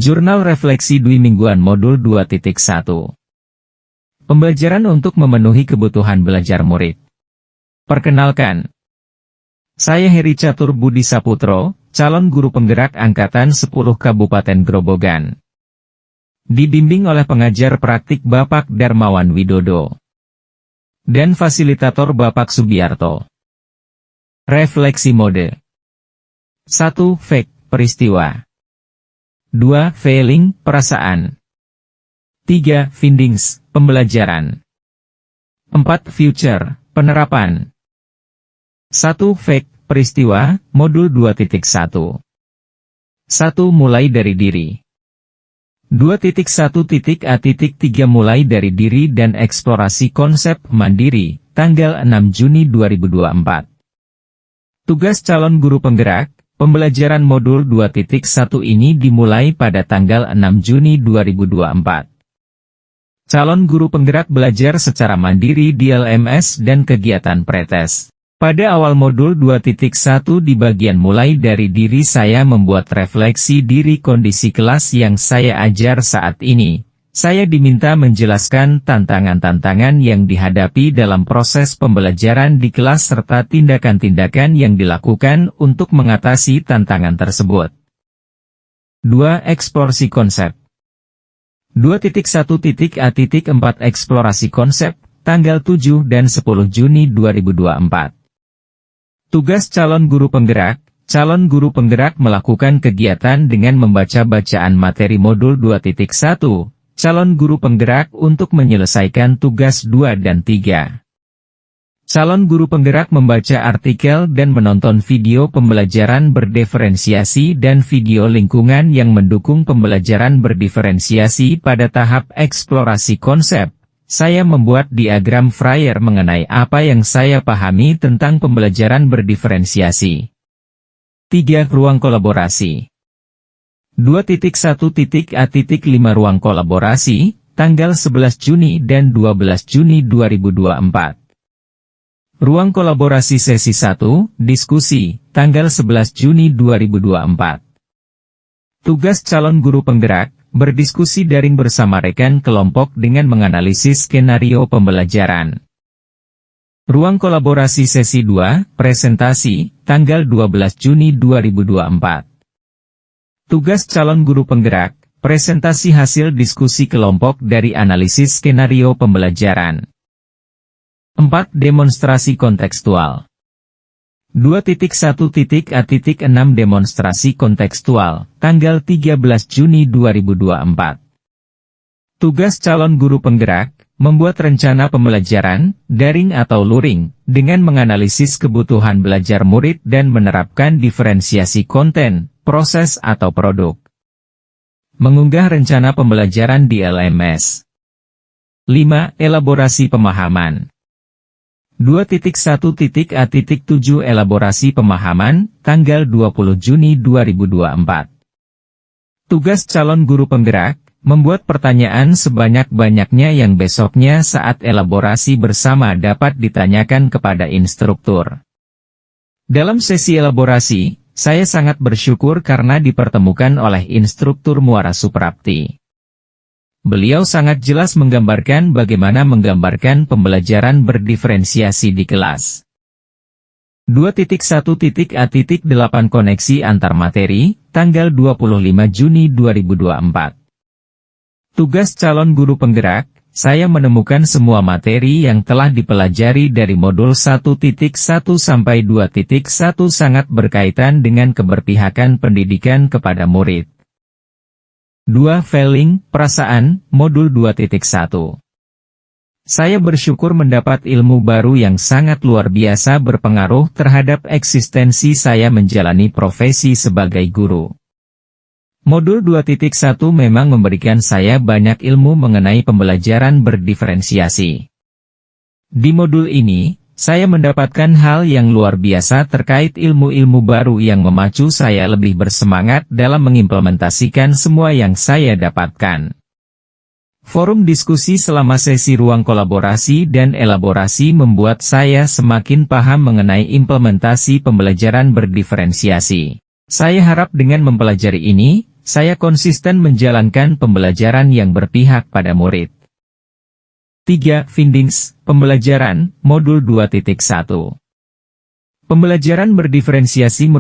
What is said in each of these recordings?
Jurnal Refleksi Dwi Mingguan Modul 2.1. Pembelajaran untuk memenuhi kebutuhan belajar murid. Perkenalkan, saya Heri Catur Budi Saputro, calon guru penggerak Angkatan 10 Kabupaten Grobogan. Dibimbing oleh pengajar praktik Bapak Darmawan Widodo dan fasilitator Bapak Subiarto. Refleksi mode 1. Fact, peristiwa. 2. Feeling, perasaan. 3. Findings, pembelajaran. 4. Future, penerapan. 1. Fact, peristiwa, modul 2.1. 1. Mulai dari diri. 2.1.a.3 mulai dari diri dan eksplorasi konsep mandiri, tanggal 6 Juni 2024. Tugas calon guru penggerak. Pembelajaran modul 2.1 ini dimulai pada tanggal 6 Juni 2024. Calon guru penggerak belajar secara mandiri di LMS dan kegiatan pretest. Pada awal modul 2.1 di bagian mulai dari diri saya membuat refleksi diri kondisi kelas yang saya ajar saat ini. Saya diminta menjelaskan tantangan-tantangan yang dihadapi dalam proses pembelajaran di kelas serta tindakan-tindakan yang dilakukan untuk mengatasi tantangan tersebut. 2. Eksplorasi konsep. 2.1.a.4 Eksplorasi konsep, tanggal 7 dan 10 Juni 2024. Tugas calon guru penggerak. Calon guru penggerak melakukan kegiatan dengan membaca bacaan materi modul 2.1. Calon guru penggerak untuk menyelesaikan tugas 2 dan 3. Calon guru penggerak membaca artikel dan menonton video pembelajaran berdiferensiasi dan video lingkungan yang mendukung pembelajaran berdiferensiasi pada tahap eksplorasi konsep. Saya membuat diagram flyer mengenai apa yang saya pahami tentang pembelajaran berdiferensiasi. 3. Ruang kolaborasi. 2.1.a.5 Ruang kolaborasi, tanggal 11 Juni dan 12 Juni 2024. Ruang kolaborasi sesi 1, diskusi, tanggal 11 Juni 2024. Tugas calon guru penggerak, berdiskusi daring bersama rekan kelompok dengan menganalisis skenario pembelajaran. Ruang kolaborasi sesi 2, presentasi, tanggal 12 Juni 2024. Tugas calon guru penggerak, presentasi hasil diskusi kelompok dari analisis skenario pembelajaran. 4. Demonstrasi kontekstual. 2.1.a.6 Demonstrasi kontekstual, tanggal 13 Juni 2024. Tugas calon guru penggerak, membuat rencana pembelajaran, daring atau luring, dengan menganalisis kebutuhan belajar murid dan menerapkan diferensiasi konten, proses atau produk. Mengunggah rencana pembelajaran di LMS. 5. Elaborasi pemahaman. 2.1.a.7 Elaborasi pemahaman, tanggal 20 Juni 2024. Tugas calon guru penggerak, membuat pertanyaan sebanyak-banyaknya yang besoknya saat elaborasi bersama dapat ditanyakan kepada instruktur. Dalam sesi elaborasi, saya sangat bersyukur karena dipertemukan oleh instruktur Muara Suprapti. Beliau sangat jelas menggambarkan bagaimana menggambarkan pembelajaran berdiferensiasi di kelas. 2.1.a.8 Koneksi antar materi, tanggal 25 Juni 2024. Tugas calon guru penggerak, saya menemukan semua materi yang telah dipelajari dari modul 1.1 sampai 2.1 sangat berkaitan dengan keberpihakan pendidikan kepada murid. 2. Feeling, perasaan, modul 2.1. Saya bersyukur mendapat ilmu baru yang sangat luar biasa berpengaruh terhadap eksistensi saya menjalani profesi sebagai guru. Modul 2.1 memang memberikan saya banyak ilmu mengenai pembelajaran berdiferensiasi. Di modul ini, saya mendapatkan hal yang luar biasa terkait ilmu-ilmu baru yang memacu saya lebih bersemangat dalam mengimplementasikan semua yang saya dapatkan. Forum diskusi selama sesi ruang kolaborasi dan elaborasi membuat saya semakin paham mengenai implementasi pembelajaran berdiferensiasi. Saya harap dengan mempelajari ini, saya konsisten menjalankan pembelajaran yang berpihak pada murid. 3. Findings, pembelajaran, modul 2.1. Pembelajaran berdiferensiasi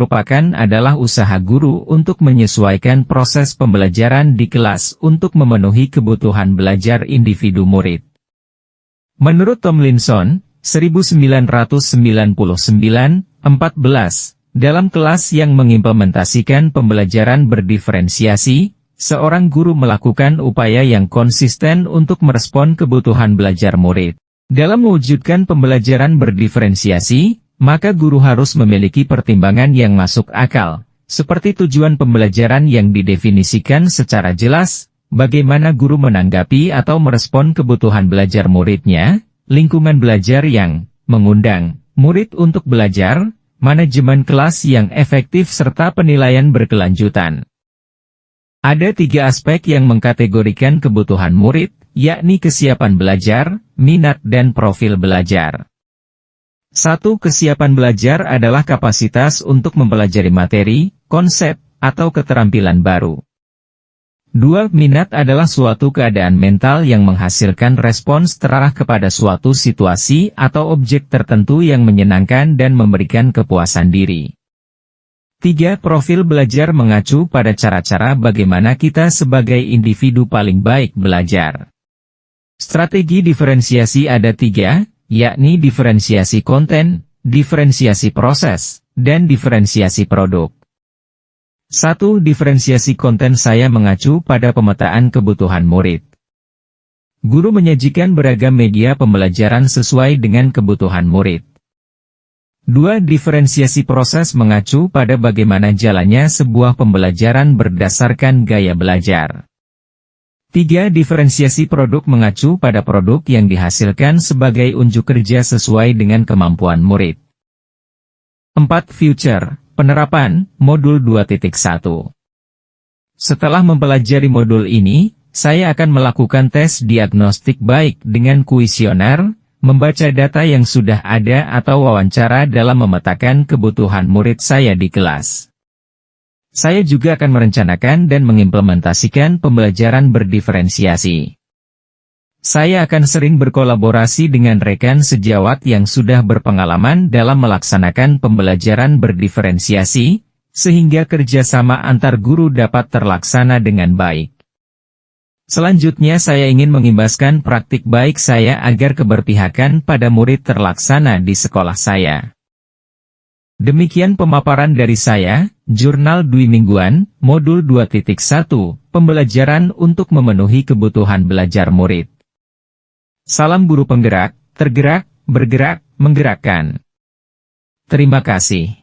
adalah usaha guru untuk menyesuaikan proses pembelajaran di kelas untuk memenuhi kebutuhan belajar individu murid. Menurut Tomlinson, 1999-14, dalam kelas yang mengimplementasikan pembelajaran berdiferensiasi, seorang guru melakukan upaya yang konsisten untuk merespon kebutuhan belajar murid. Dalam mewujudkan pembelajaran berdiferensiasi, maka guru harus memiliki pertimbangan yang masuk akal, seperti tujuan pembelajaran yang didefinisikan secara jelas, bagaimana guru menanggapi atau merespon kebutuhan belajar muridnya, lingkungan belajar yang mengundang murid untuk belajar, manajemen kelas yang efektif serta penilaian berkelanjutan. Ada 3 aspek yang mengkategorikan kebutuhan murid, yakni kesiapan belajar, minat dan profil belajar. 1. Kesiapan belajar adalah kapasitas untuk mempelajari materi, konsep, atau keterampilan baru. 2. Minat adalah suatu keadaan mental yang menghasilkan respons terarah kepada suatu situasi atau objek tertentu yang menyenangkan dan memberikan kepuasan diri. 3. Profil belajar mengacu pada cara-cara bagaimana kita sebagai individu paling baik belajar. Strategi diferensiasi ada 3, yakni diferensiasi konten, diferensiasi proses, dan diferensiasi produk. 1. Diferensiasi konten saya mengacu pada pemetaan kebutuhan murid. Guru menyajikan beragam media pembelajaran sesuai dengan kebutuhan murid. 2. Diferensiasi proses mengacu pada bagaimana jalannya sebuah pembelajaran berdasarkan gaya belajar. 3. Diferensiasi produk mengacu pada produk yang dihasilkan sebagai unjuk kerja sesuai dengan kemampuan murid. 4. Future, penerapan, modul 2.1. Setelah mempelajari modul ini, saya akan melakukan tes diagnostik baik dengan kuesioner, membaca data yang sudah ada atau wawancara dalam memetakan kebutuhan murid saya di kelas. Saya juga akan merencanakan dan mengimplementasikan pembelajaran berdiferensiasi. Saya akan sering berkolaborasi dengan rekan sejawat yang sudah berpengalaman dalam melaksanakan pembelajaran berdiferensiasi, sehingga kerjasama antar guru dapat terlaksana dengan baik. Selanjutnya saya ingin mengimbaskan praktik baik saya agar keberpihakan pada murid terlaksana di sekolah saya. Demikian pemaparan dari saya, Jurnal Dwi Mingguan, Modul 2.1, Pembelajaran untuk memenuhi kebutuhan belajar murid. Salam guru penggerak, tergerak, bergerak, menggerakkan. Terima kasih.